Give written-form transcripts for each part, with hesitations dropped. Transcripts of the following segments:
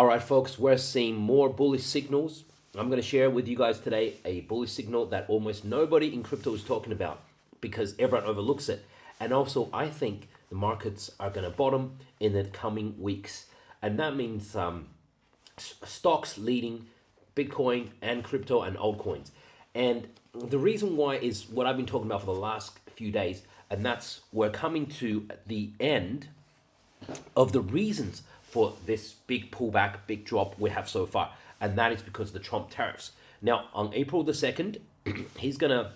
All right, folks, we're seeing more bullish signals. I'm going to share with you guys today a bullish signal that almost nobody in crypto is talking about because everyone overlooks it. And also, I think the markets are going to bottom in the coming weeks. And that means stocks leading Bitcoin and crypto and altcoins. And the reason why is what I've been talking about for the last few days. And that's we're coming to the end of the reasons for this big pullback, big drop we have so far. And that is because of the Trump tariffs. Now, on April the 2nd, he's going to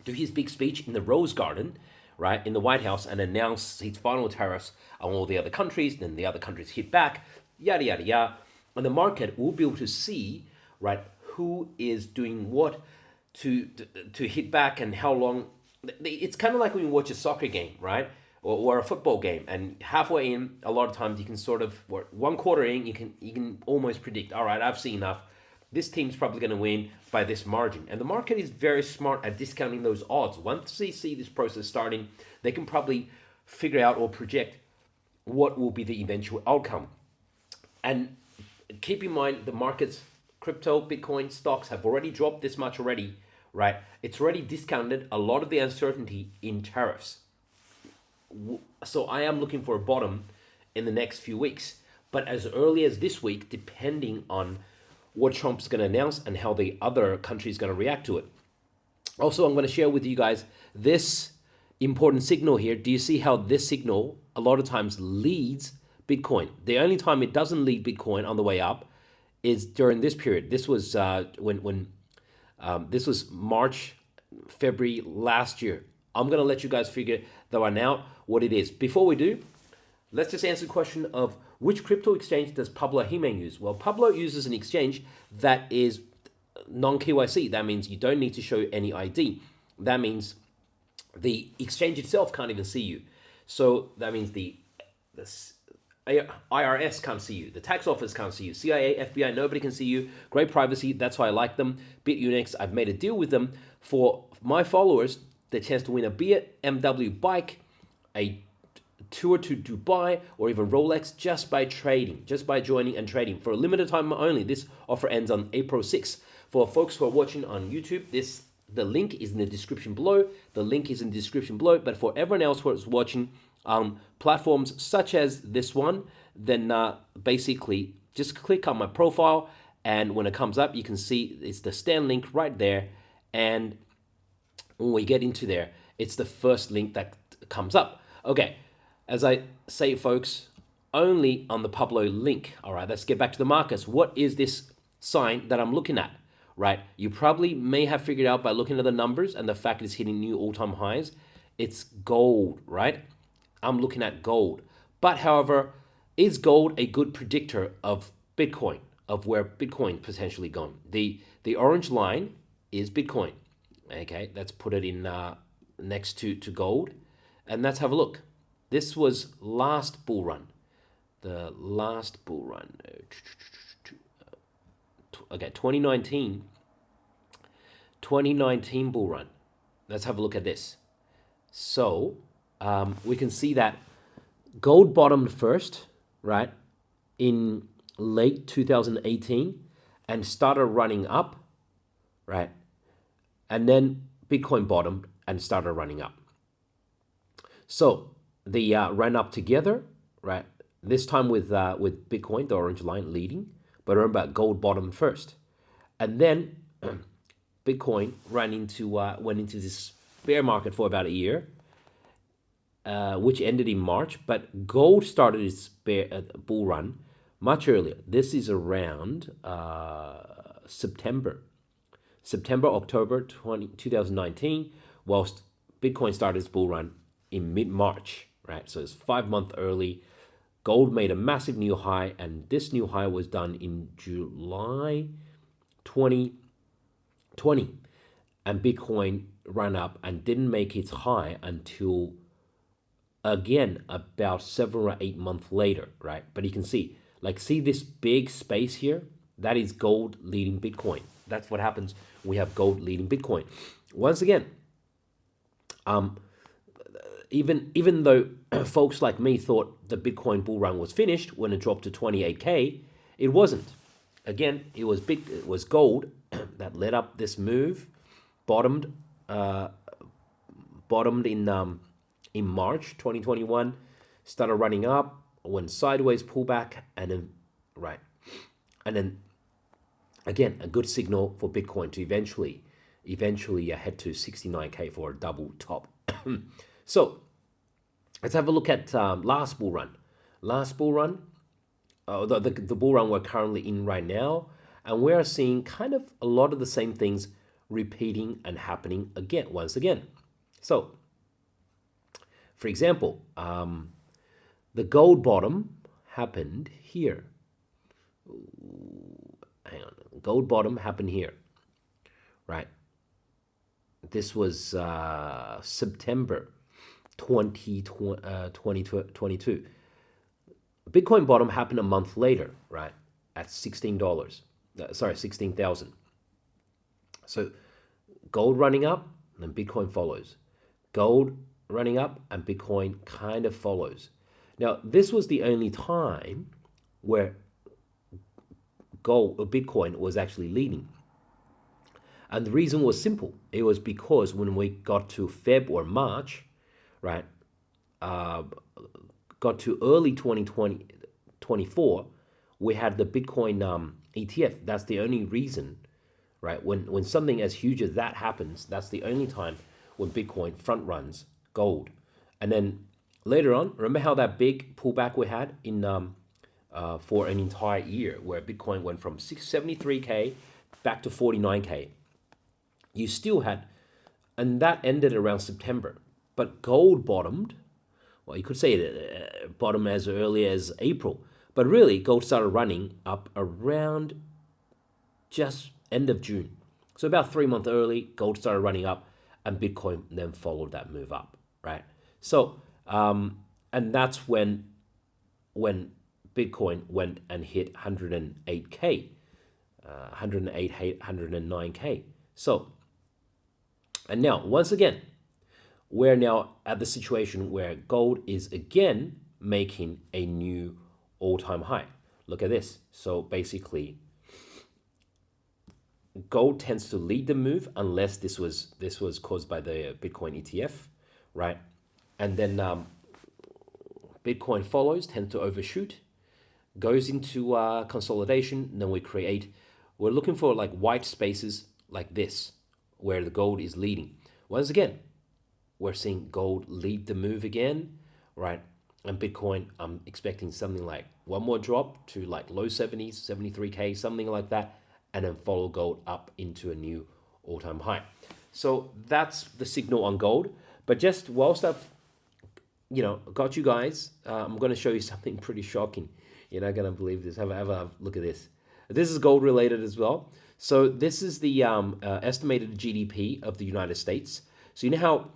do his big speech in the Rose Garden, right, in the White House, and announce his final tariffs on all the other countries. Then the other countries hit back, yada, yada, yada. And the market will be able to see, right, who is doing what to hit back and how long. It's kind of like when you watch a soccer game, right? Or a football game, and halfway in, a lot of times you can sort of, or 1 quarter in, you can almost predict, all right, I've seen enough. This team's probably going to win by this margin. And the market is very smart at discounting those odds. Once they see this process starting, they can probably figure out or project what will be the eventual outcome. And keep in mind, the markets, crypto, Bitcoin, stocks have already dropped this much already, right? It's already discounted a lot of the uncertainty in tariffs. So I am looking for a bottom in the next few weeks. But as early as this week, depending on what Trump's going to announce and how the other country is going to react to it. Also, I'm going to share with you guys this important signal here. Do you see how this signal a lot of times leads Bitcoin? The only time it doesn't lead Bitcoin on the way up is during this period. This was when this was March, February last year. I'm going to let you guys figure that one out, what it is. Before we do, let's just answer the question of which crypto exchange does Pablo use? Well, Pablo uses an exchange that is non-KYC. That means you don't need to show any ID. That means the exchange itself can't even see you. So that means the IRS can't see you. The tax office can't see you. CIA, FBI, nobody can see you. Great privacy. That's why I like them. Bitunix, I've made a deal with them for my followers, the chance to win a BMW bike, a tour to Dubai, or even Rolex just by trading, just by joining and trading for a limited time only. This offer ends on April 6th. For folks who are watching on YouTube, the link is in the description below. The link is in the description below. But for everyone else who is watching platforms such as this one, then basically just click on my profile, and when it comes up, you can see it's the stand link right there. And when we get into there, it's the first link that comes up. Okay, as I say, folks, only on the Pablo link. All right, let's get back to the markets. What is this sign that I'm looking at, right? You probably may have figured out by looking at the numbers and the fact it's hitting new all-time highs. It's gold, right? I'm looking at gold. But however, is gold a good predictor of Bitcoin, of where Bitcoin potentially going? The orange line is Bitcoin. Okay, let's put it in next to gold, and let's have a look. This was last bull run. The last bull run. Okay, 2019 bull run. Let's have a look at this. So we can see that gold bottomed first, right, in late 2018 and started running up, right? And then Bitcoin bottomed and started running up. So they ran up together, right? This time with Bitcoin, the orange line, leading. But remember, gold bottomed first, and then Bitcoin went into this bear market for about a year, which ended in March. But gold started its bull run much earlier. This is around September, October 2019, whilst Bitcoin started its bull run in mid-March, right? So it's 5 months early. Gold made a massive new high, and this new high was done in July 2020. And Bitcoin ran up and didn't make its high until, again, about 7 or 8 months later, right? But you can see this big space here? That is gold leading Bitcoin. That's what happens. We have gold leading Bitcoin. Once again, even though folks like me thought the Bitcoin bull run was finished when it dropped to 28K, It wasn't. Again, it was big. It was gold that led up this move, bottomed, bottomed in March 2021, started running up, went sideways, pullback, and then and then again a good signal for Bitcoin to eventually head to 69K for a double top. So let's have a look at last bull run. Last bull run, the bull run we're currently in right now, and we are seeing kind of a lot of the same things repeating and happening once again. So, for example, the gold bottom happened here. Hang on, gold bottom happened here, right? This was September 2022. Bitcoin bottom happened a month later, right? At $16. 16,000. So gold running up, and then Bitcoin follows. Gold running up, and Bitcoin kind of follows. Now, this was the only time where Bitcoin was actually leading. And the reason was simple. It was because when we got to Feb or March, right, got to early 2024, we had the Bitcoin ETF. That's the only reason, right? When something as huge as that happens, that's the only time when Bitcoin front runs gold. And then later on, remember how that big pullback we had in for an entire year, where Bitcoin went from 73K back to 49K. You still had, and that ended around September. But gold bottomed. Well, you could say it bottomed as early as April, but really gold started running up around just end of June. So about 3 months early, gold started running up, and Bitcoin then followed that move up, right? So, and that's when Bitcoin went and hit 108K, 109K. So, and now, once again, we're now at the situation where gold is again making a new all-time high. Look at this. So basically, gold tends to lead the move unless this was caused by the Bitcoin ETF, right? And then Bitcoin follows, tends to overshoot, goes into consolidation. And then we're looking for like white spaces like this, where the gold is leading. Once again, we're seeing gold lead the move again, right? And Bitcoin, I'm expecting something like one more drop to like low 70s, 73K, something like that, and then follow gold up into a new all-time high. So that's the signal on gold. But just whilst I've, got you guys, I'm going to show you something pretty shocking. You're not going to believe this. Have a look at this. This is gold related as well. So this is the estimated GDP of the United States. So you know how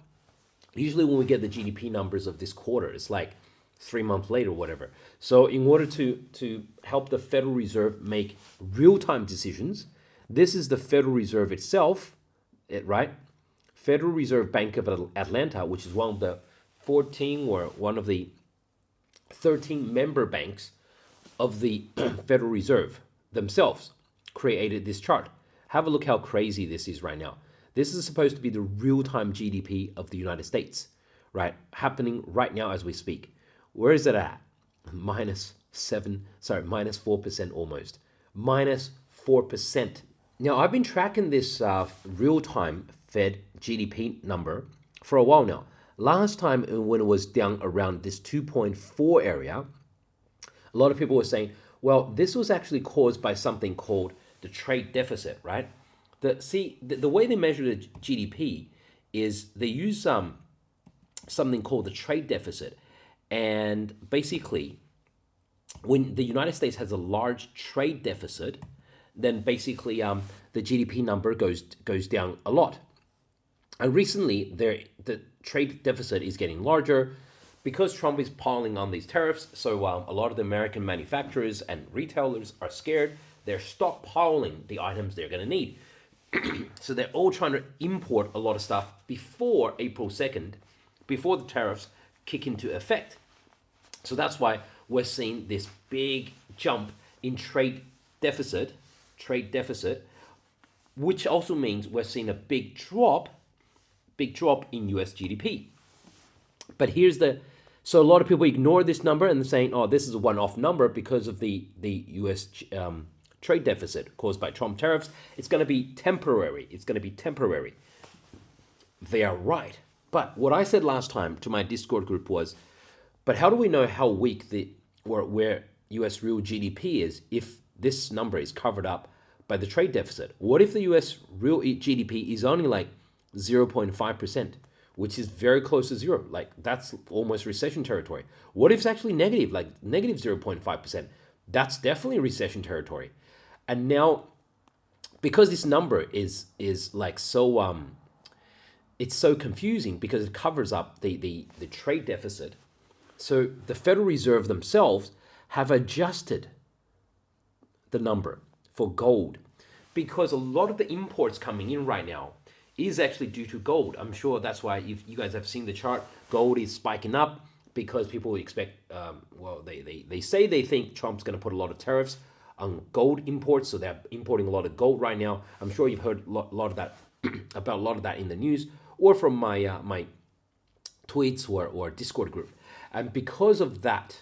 usually when we get the GDP numbers of this quarter, it's like 3 months later or whatever. So in order to help the Federal Reserve make real-time decisions, this is the Federal Reserve itself, right? Federal Reserve Bank of Atlanta, which is one of the 14 or one of the 13 member banks of the Federal Reserve themselves, created this chart. Have a look how crazy this is right now. This is supposed to be the real-time GDP of the United States, right? Happening right now as we speak. Where is it at? minus 4% almost. Minus 4%. Now, I've been tracking this real-time Fed GDP number for a while now. Last time when it was down around this 2.4 area, a lot of people were saying, well, this was actually caused by something called the trade deficit, right? The way they measure the GDP is they use something called the trade deficit. And basically, when the United States has a large trade deficit, then basically the GDP number goes down a lot. And recently, the trade deficit is getting larger because Trump is piling on these tariffs. So a lot of the American manufacturers and retailers are scared. They're stockpiling the items they're going to need. So they're all trying to import a lot of stuff before April 2nd, before the tariffs kick into effect. So that's why we're seeing this big jump in trade deficit, which also means we're seeing a big drop in US GDP. But so a lot of people ignore this number and they're saying, oh, this is a one-off number because of the US trade deficit caused by Trump tariffs. It's going to be temporary. They are right. But what I said last time to my Discord group was, but how do we know how weak where US real GDP is if this number is covered up by the trade deficit? What if the US real GDP is only like 0.5%, which is very close to zero? Like that's almost recession territory. What if it's actually negative, like negative 0.5%? That's definitely recession territory. And now, because this number is like so it's so confusing because it covers up the trade deficit. So the Federal Reserve themselves have adjusted the number for gold because a lot of the imports coming in right now is actually due to gold. I'm sure that's why if you guys have seen the chart, gold is spiking up because people expect, they say they think Trump's going to put a lot of tariffs on gold imports, so they're importing a lot of gold right now. I'm sure you've heard a lot of that about a lot of that in the news or from my my tweets or Discord group. And because of that,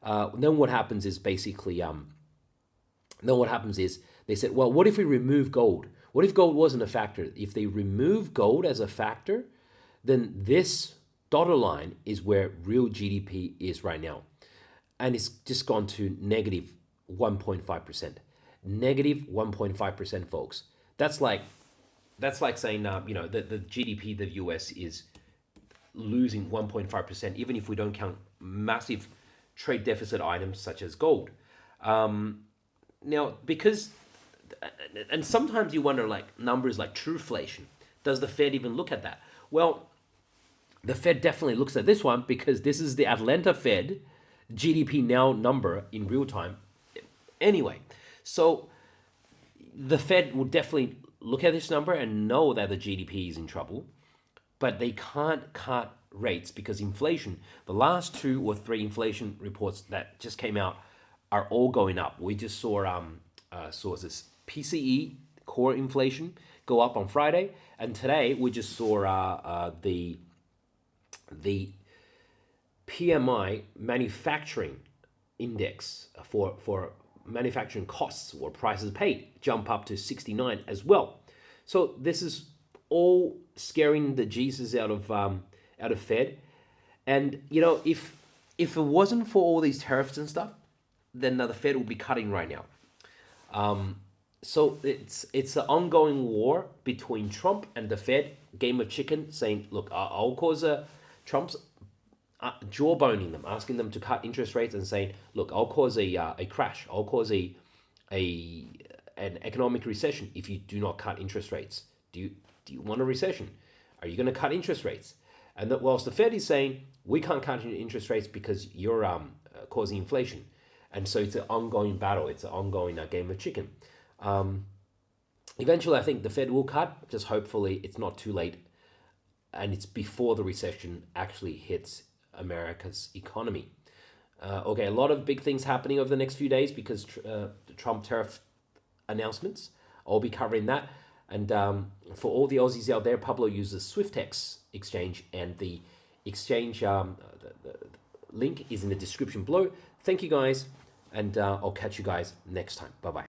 then what happens is basically, they said, well, what if we remove gold? What if gold wasn't a factor? If they remove gold as a factor, then this dotted line is where real GDP is right now. And it's just gone to negative 1.5%. Negative 1.5%, folks. That's like saying, the GDP of the US is losing 1.5%, even if we don't count massive trade deficit items such as gold. Now, because, and sometimes you wonder, like numbers like truflation, does the Fed even look at that? Well, the Fed definitely looks at this one because this is the Atlanta Fed GDPNow number in real time. Anyway, so the Fed will definitely look at this number and know that the GDP is in trouble, but they can't cut rates because inflation, the last 2 or 3 inflation reports that just came out are all going up. We just saw this PCE core inflation go up on Friday, and today we just saw the PMI manufacturing index for manufacturing costs or prices paid jump up to 69 as well. So this is all scaring the Jesus out of Fed. And if it wasn't for all these tariffs and stuff, then the Fed will be cutting right now. So it's an ongoing war between Trump and the Fed, game of chicken, saying, look, I'll cause Trump's jawboning them, asking them to cut interest rates and saying, look, I'll cause a crash. I'll cause an economic recession if you do not cut interest rates. Do you want a recession? Are you going to cut interest rates? And whilst the Fed is saying, we can't cut interest rates because you're causing inflation. And so it's an ongoing battle. It's an ongoing game of chicken. Eventually, I think the Fed will cut, just hopefully it's not too late and it's before the recession actually hits America's economy. Okay, a lot of big things happening over the next few days because the Trump tariff announcements. I'll be covering that. And for all the Aussies out there, Pablo uses SwiftX exchange, and the exchange the link is in the description below. Thank you guys, and I'll catch you guys next time. Bye-bye.